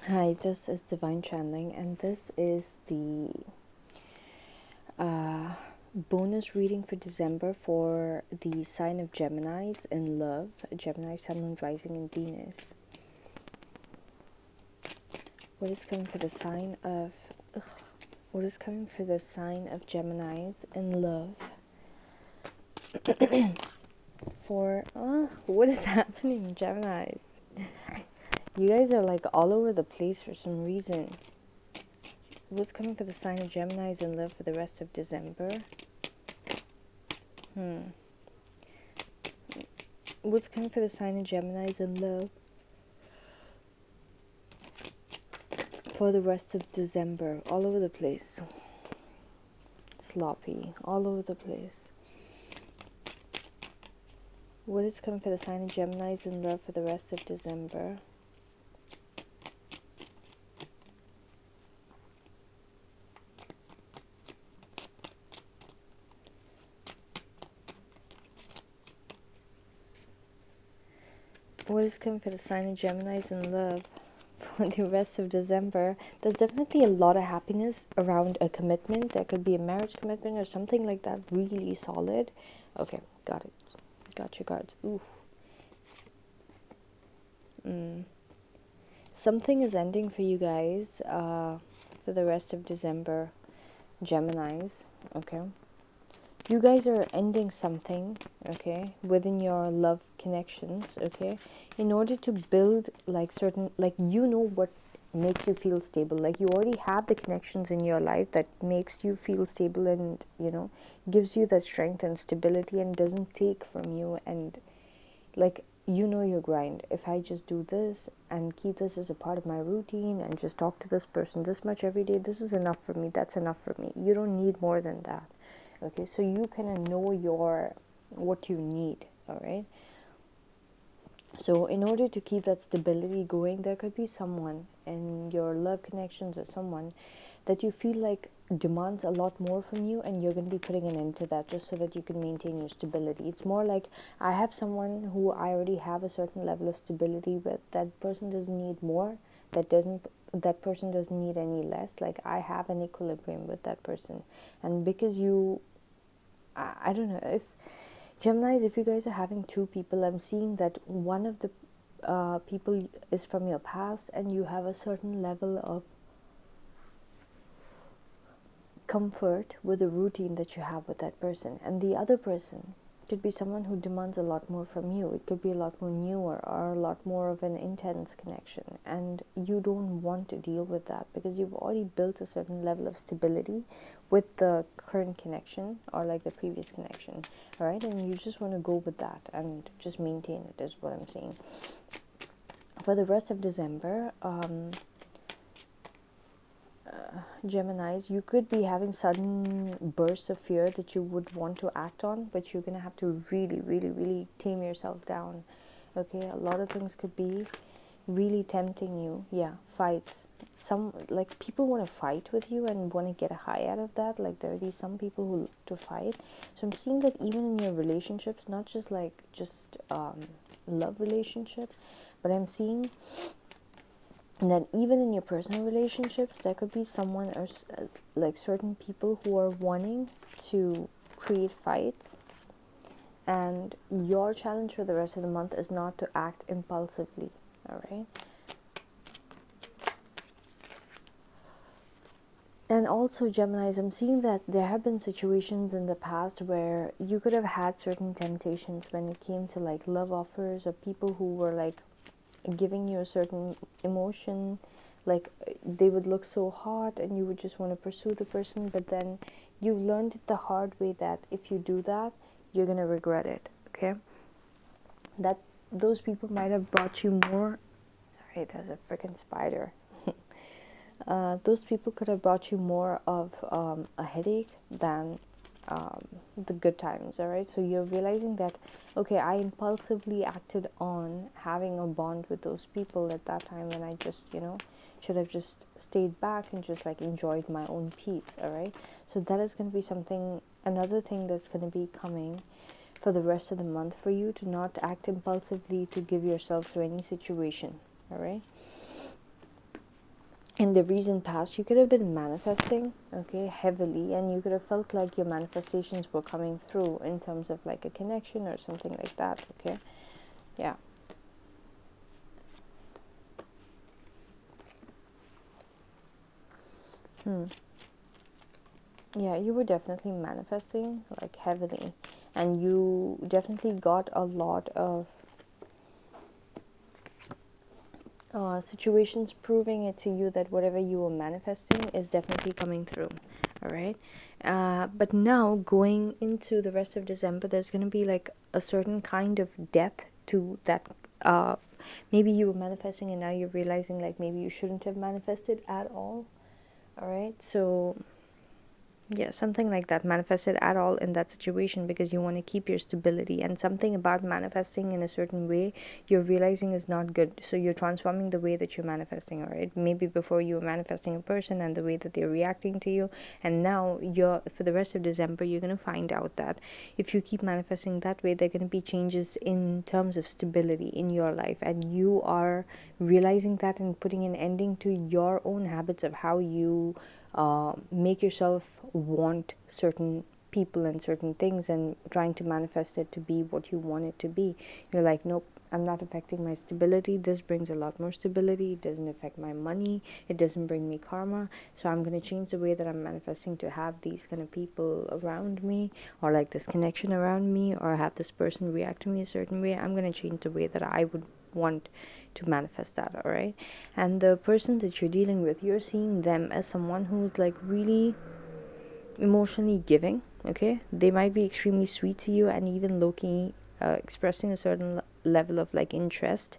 Hi, this is Divine Channeling, and this is the uh, bonus reading for December for the sign of Geminis in love, Gemini, Sun, Moon, Rising, and Venus. What is coming for the sign of? What is coming for the sign of Geminis in love? For what is happening, Geminis? You guys are like all over the place for some reason. What's coming for the sign of Geminis in love for the rest of December? What's coming for the sign of Geminis in love for the rest of December? All over the place. Sloppy. All over the place. What is coming for the sign of Geminis in love for the rest of December? What is coming for the sign of Geminis in love for the rest of December? There's definitely a lot of happiness around a commitment. There could be a marriage commitment or something like that, really solid. Okay, got it. Got your cards. Oof. Something is ending for you guys for the rest of December, Geminis. Okay. You guys are ending something, okay, within your love connections, okay, in order to build like certain, like, you know what makes you feel stable. Like, you already have the connections in your life that makes you feel stable, and gives you that strength and stability and doesn't take from you. And like, your grind. If I just do this and keep this as a part of my routine and just talk to this person this much every day, this is enough for me. That's enough for me. You don't need more than that. Okay, so you kind of know what you need. All right. So in order to keep that stability going, there could be someone in your love connections or someone that you feel like demands a lot more from you, and you're going to be putting an end to that just so that you can maintain your stability. It's more like, I have someone who I already have a certain level of stability with. That person doesn't need more. That person doesn't need any less. Like, I have an equilibrium with that person. And because I don't know if Geminis, if you guys are having two people, I'm seeing that one of the people is from your past, and you have a certain level of comfort with the routine that you have with that person, and the other person could be someone who demands a lot more from you. It could be a lot more newer or a lot more of an intense connection, and you don't want to deal with that because you've already built a certain level of stability with the current connection or like the previous connection. All right, and you just want to go with that and just maintain it, is what I'm saying. For the rest of December, Geminis, you could be having sudden bursts of fear that you would want to act on, but you're going to have to really, really, really tame yourself down. Okay, a lot of things could be really tempting you. Yeah, fights. Some, like, people want to fight with you and want to get a high out of that. Like, there will be some people who like to fight. So I'm seeing that even in your relationships, not just like love relationships, but I'm seeing and that even in your personal relationships, there could be someone or like certain people who are wanting to create fights, and your challenge for the rest of the month is not to act impulsively. All right. And also, Geminis, I'm seeing that there have been situations in the past where you could have had certain temptations when it came to like love offers, or people who were like giving you a certain emotion. Like, they would look so hot and you would just want to pursue the person, but then you've learned it the hard way that if you do that, you're going to regret it. Okay, that those people might have brought you more. Sorry, there's a freaking spider. Those people could have brought you more of a headache than the good times. All right, so you're realizing that, okay, I impulsively acted on having a bond with those people at that time, when I just should have just stayed back and just like enjoyed my own peace. All right, so that is going to be something, another thing that's going to be coming for the rest of the month for you, to not act impulsively to give yourself to any situation. All right. in the recent past you could have been manifesting, okay, heavily, and you could have felt like your manifestations were coming through in terms of like a connection or something like that, okay. Yeah. Hmm. Yeah, you were definitely manifesting like heavily, and you definitely got a lot of situations proving it to you that whatever you were manifesting is definitely coming through. All right. But now going into the rest of December, there's going to be like a certain kind of death to that. Uh, Maybe you were manifesting and now you're realizing like maybe you shouldn't have manifested at all. All right. So yeah, something like that, manifested at all in that situation because you want to keep your stability, and something about manifesting in a certain way you're realizing is not good. So you're transforming the way that you're manifesting, all right? Maybe before you were manifesting a person and the way that they're reacting to you, and now you're, for the rest of December, you're going to find out that if you keep manifesting that way, there are going to be changes in terms of stability in your life, and you are realizing that and putting an ending to your own habits of how you make yourself want certain people and certain things and trying to manifest it to be what you want it to be. You're like, nope, I'm not affecting my stability. This brings a lot more stability. It doesn't affect my money. It doesn't bring me karma. So I'm going to change the way that I'm manifesting to have these kind of people around me, or like this connection around me, or have this person react to me a certain way. I'm going to change the way that I would want to manifest that, all right? And the person that you're dealing with, you're seeing them as someone who's like really emotionally giving, okay? They might be extremely sweet to you and even low-key expressing a certain level of like interest,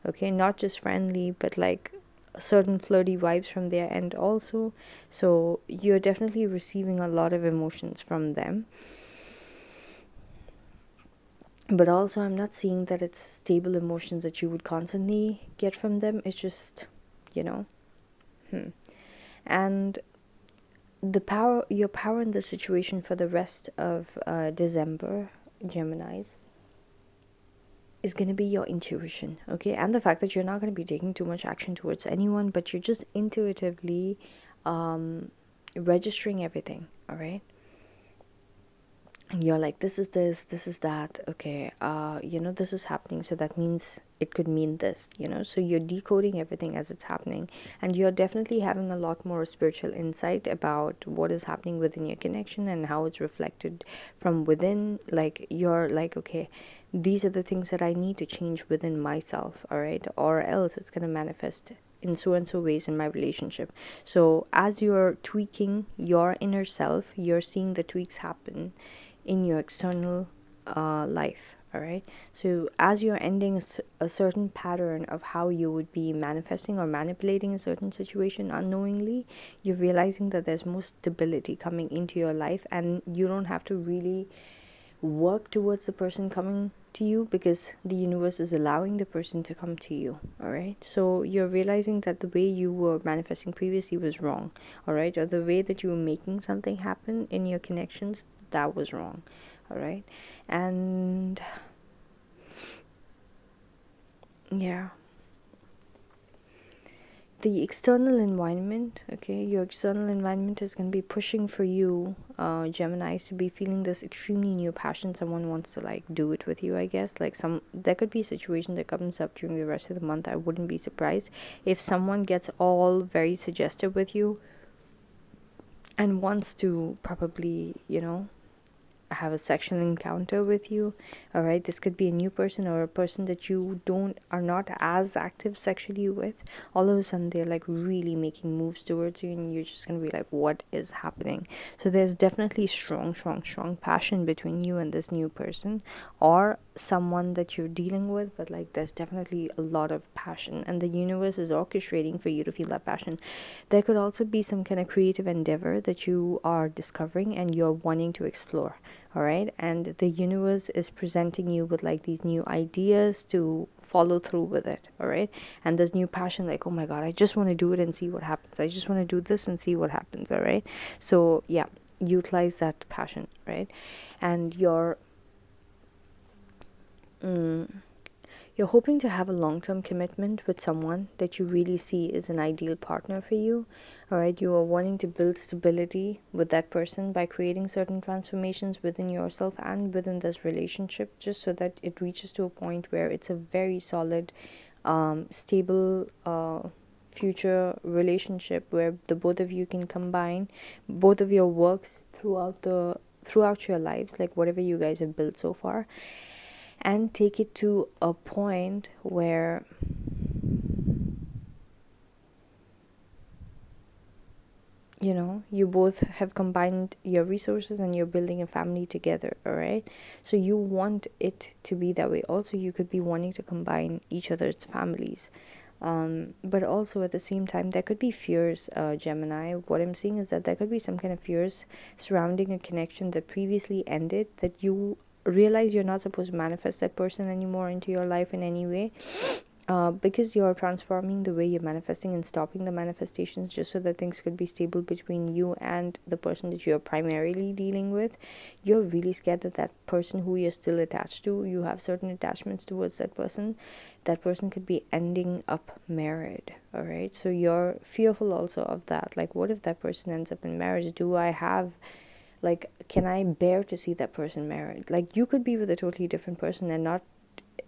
okay? Not just friendly, but like certain flirty vibes from their end also. So you're definitely receiving a lot of emotions from them, but also I'm not seeing that it's stable emotions that you would constantly get from them. It's just, you know. And the power, your power in the situation for the rest of December, Geminis, is going to be your intuition, okay? And the fact that you're not going to be taking too much action towards anyone, but you're just intuitively registering everything, all right? And you're like, this is this, this is that, okay, this is happening, so that means it could mean this, so you're decoding everything as it's happening, and you're definitely having a lot more spiritual insight about what is happening within your connection and how it's reflected from within. Like, you're like, okay, these are the things that I need to change within myself, all right, or else it's going to manifest in so and so ways in my relationship. So as you're tweaking your inner self, you're seeing the tweaks happen in your external life, all right? So as you're ending a certain pattern of how you would be manifesting or manipulating a certain situation unknowingly, you're realizing that there's more stability coming into your life, and you don't have to really work towards the person coming to you because the universe is allowing the person to come to you, all right? So you're realizing that the way you were manifesting previously was wrong, all right? Or the way that you were making something happen in your connections, that was wrong, all right? And yeah, the external environment, okay, your external environment is going to be pushing for you, Geminis, to be feeling this extremely new passion. Someone wants to like do it with you, I guess. Like, there could be a situation that comes up during the rest of the month. I wouldn't be surprised if someone gets all very suggestive with you and wants to probably, have a sexual encounter with you, all right? This could be a new person or a person that you don't are not as active sexually with. All of a sudden they're like really making moves towards you, and you're just gonna be like, what is happening? So there's definitely strong passion between you and this new person or someone that you're dealing with, but like there's definitely a lot of passion, and the universe is orchestrating for you to feel that passion. There could also be some kind of creative endeavor that you are discovering and you're wanting to explore, all right? And the universe is presenting you with like these new ideas to follow through with it, all right? And this new passion, like, oh my god, I just want to do it and see what happens. I just want to do this and see what happens, all right? So yeah, utilize that passion, right? And You're hoping to have a long-term commitment with someone that you really see is an ideal partner for you. All right, you are wanting to build stability with that person by creating certain transformations within yourself and within this relationship, just so that it reaches to a point where it's a very solid, stable, future relationship where the both of you can combine both of your works throughout your lives, like whatever you guys have built so far, and take it to a point where you both have combined your resources and you're building a family together. All right, so you want it to be that way. Also, you could be wanting to combine each other's families, but also at the same time there could be fears, Gemini. What I'm seeing is that there could be some kind of fears surrounding a connection that previously ended, that you realize you're not supposed to manifest that person anymore into your life in any way, because you're transforming the way you're manifesting and stopping the manifestations just so that things could be stable between you and the person that you're primarily dealing with. You're really scared that that person who you're still attached to, you have certain attachments towards that person could be ending up married. All right, so you're fearful also of that. Like, what if that person ends up in marriage? Do I have, like, can I bear to see that person married? Like, you could be with a totally different person and not,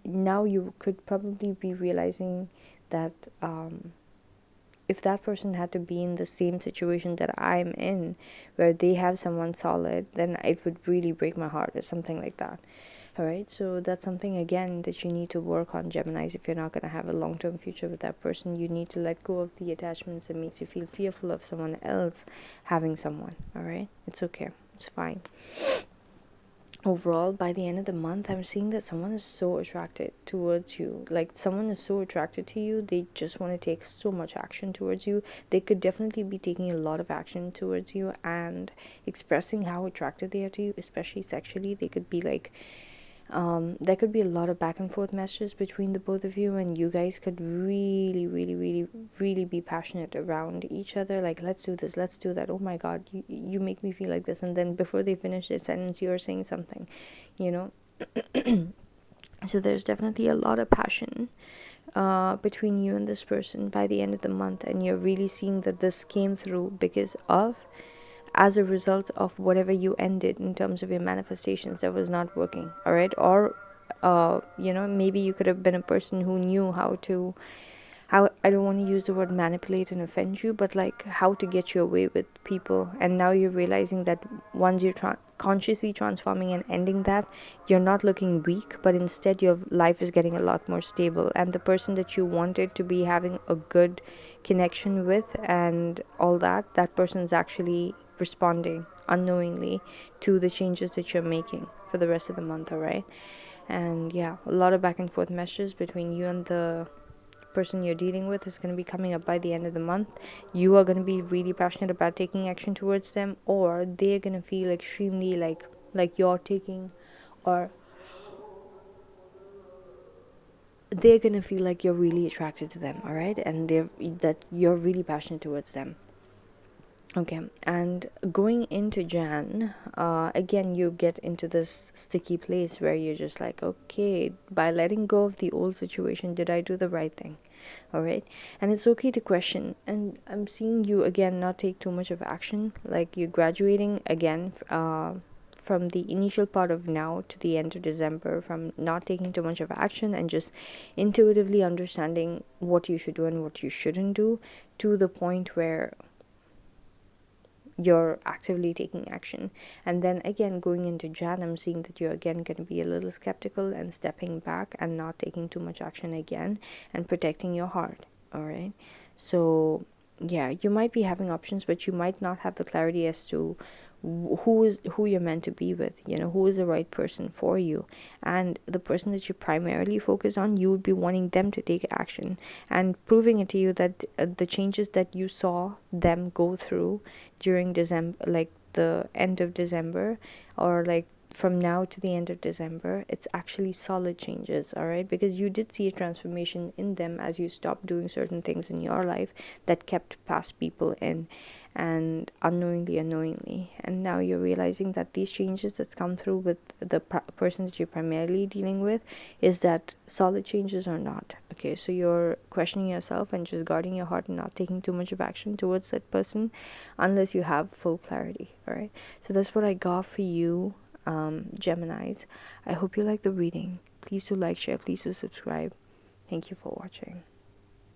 now you could probably be realizing that, if that person had to be in the same situation that I'm in, where they have someone solid, then it would really break my heart or something like that. All right, so that's something again that you need to work on, Geminis. If you're not going to have a long-term future with that person, you need to let go of the attachments that makes you feel fearful of someone else having someone. All right, it's okay, it's fine. Overall, by the end of the month, I'm seeing that someone is so attracted towards you. Like, someone is so attracted to you, they just want to take so much action towards you. They could definitely be taking a lot of action towards you and expressing how attracted they are to you, especially sexually. They could be like, there could be a lot of back and forth messages between the both of you, and you guys could really, really, really, really be passionate around each other. Like, let's do this, let's do that. Oh my God, you make me feel like this. And then before they finish their sentence, you're saying something, you know. So there's definitely a lot of passion between you and this person by the end of the month, and you're really seeing that this came through because of, as a result of whatever you ended in terms of your manifestations that was not working. All right, or maybe you could have been a person who knew how, I don't want to use the word manipulate and offend you, but like how to get your way with people. And now you're realizing that once you're consciously transforming and ending that, you're not looking weak, but instead your life is getting a lot more stable. And the person that you wanted to be having a good connection with and all that, that person is actually responding unknowingly to the changes that you're making for the rest of the month. All right, and yeah, a lot of back and forth messages between you and the person you're dealing with is going to be coming up by the end of the month. You are going to be really passionate about taking action towards them, or they're going to feel extremely like you're taking, or they're going to feel like you're really attracted to them. All right, and that you're really passionate towards them. Okay, and going into Jan, again, you get into this sticky place where you're just like, okay, by letting go of the old situation, did I do the right thing? All right, and it's okay to question. And I'm seeing you again not take too much of action, like you're graduating again, from the initial part of now to the end of December, from not taking too much of action and just intuitively understanding what you should do and what you shouldn't do, to the point where you're actively taking action. And then again, going into Jan, I'm seeing that you're again going to be a little skeptical and stepping back and not taking too much action again, and protecting your heart. All right, so yeah, you might be having options, but you might not have the clarity as to who you're meant to be with, who is the right person for you. And the person that you primarily focus on, you would be wanting them to take action and proving it to you that the changes that you saw them go through during December, like the end of December, or like from now to the end of December, it's actually solid changes, all right? Because you did see a transformation in them as you stopped doing certain things in your life that kept past people in, and unknowingly, and now you're realizing that these changes that's come through with the person that you're primarily dealing with is that solid changes or not. Okay, so you're questioning yourself and just guarding your heart and not taking too much of action towards that person unless you have full clarity. All right, so that's what I got for you, Geminis. I hope you like the reading. Please do like, share, please do subscribe. Thank you for watching.